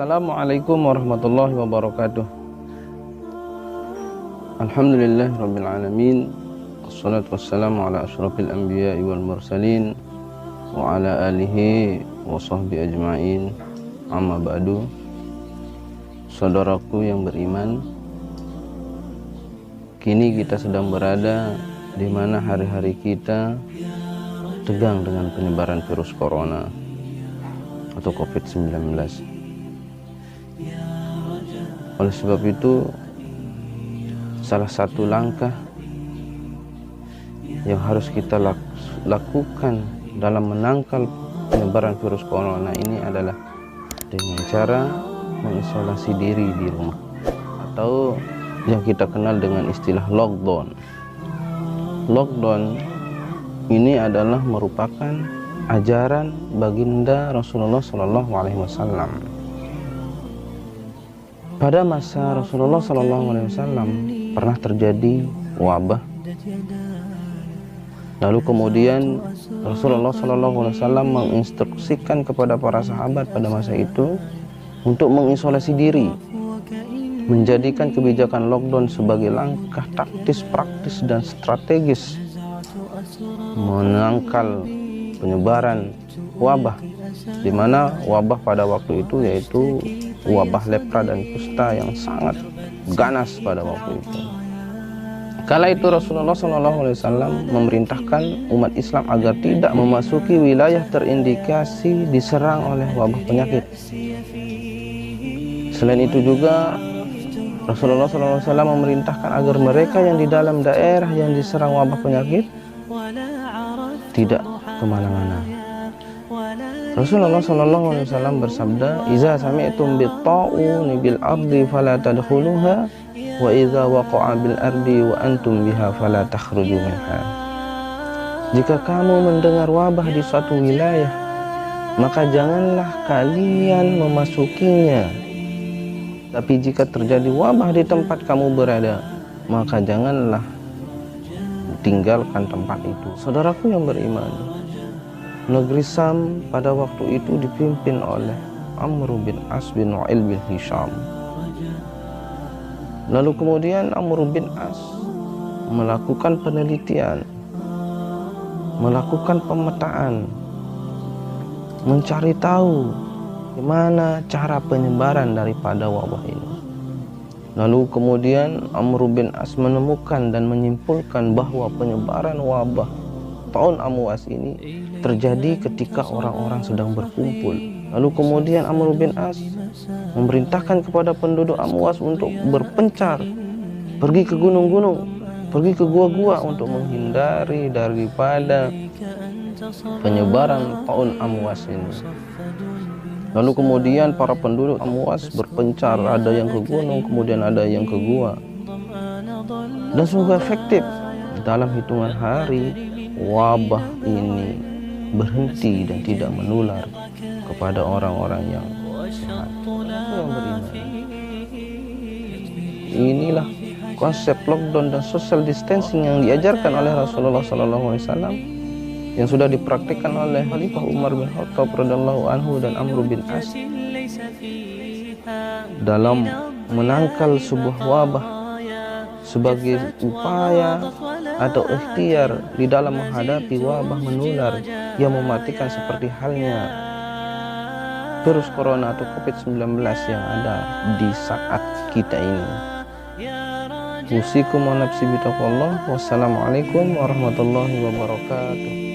Assalamualaikum warahmatullahi wabarakatuh. Alhamdulillah rabbil alamin. Wassalatu wassalamu ala asyrafil anbiya'i wal mursalin wa ala alihi wa sahbihi ajma'in. Amma ba'du. Saudaraku yang beriman, kini kita sedang berada di mana hari-hari kita tegang dengan penyebaran virus corona atau COVID-19. Oleh sebab itu, salah satu langkah yang harus kita lakukan dalam menangkal penyebaran virus corona ini adalah dengan cara mengisolasi diri di rumah, atau yang kita kenal dengan istilah lockdown. Lockdown ini adalah merupakan ajaran baginda Rasulullah SAW. Pada masa Rasulullah SAW pernah terjadi wabah. Lalu kemudian Rasulullah SAW menginstruksikan kepada para sahabat pada masa itu untuk mengisolasi diri, menjadikan kebijakan lockdown sebagai langkah taktis, praktis, dan strategis menangkal penyebaran wabah, di mana wabah pada waktu itu yaitu wabah lepra dan kusta yang sangat ganas pada waktu itu. Kala itu Rasulullah SAW memerintahkan umat Islam agar tidak memasuki wilayah terindikasi diserang oleh wabah penyakit. Selain itu juga Rasulullah SAW memerintahkan agar mereka yang di dalam daerah yang diserang wabah penyakit tidak kemana-mana. Rasulullah SAW bersabda, "Iza sami'tum bit-ta'uni bil ardi fala tadkhuluha wa iza waqa'a bil ardi wa antum biha fala takhruju minha." Jika kamu mendengar wabah di suatu wilayah, maka janganlah kalian memasukinya. Tapi jika terjadi wabah di tempat kamu berada, maka janganlah tinggalkan tempat itu. Saudaraku yang beriman, negeri Syam pada waktu itu dipimpin oleh Amr bin As bin Wa'il bin Hisham. Lalu kemudian Amr bin As melakukan penelitian, melakukan pemetaan, mencari tahu gimana cara penyebaran daripada wabah ini. Lalu kemudian Amr bin As menemukan dan menyimpulkan bahwa penyebaran wabah taun Amwas ini terjadi ketika orang-orang sedang berkumpul. Lalu kemudian Amr bin As memerintahkan kepada penduduk Amwas untuk berpencar, pergi ke gunung-gunung, pergi ke gua-gua untuk menghindari daripada penyebaran taun Amwas ini. Lalu kemudian para penduduk Amwas berpencar, ada yang ke gunung, kemudian ada yang ke gua. Dan sungguh efektif. Dalam hitungan hari, wabah ini berhenti dan tidak menular kepada orang-orang yang sehat, yang beriman. Inilah konsep lockdown dan social distancing yang diajarkan oleh Rasulullah SAW, yang sudah dipraktikkan oleh Khalifah Umar bin Khattab radhiyallahu anhu dan Amr bin As dalam menangkal sebuah wabah sebagai upaya atau ikhtiar di dalam menghadapi wabah menular yang mematikan seperti halnya virus corona atau COVID-19 yang ada di saat kita ini. Usikum wa nafsi bitaqwallah. Wassalamualaikum warahmatullahi wabarakatuh.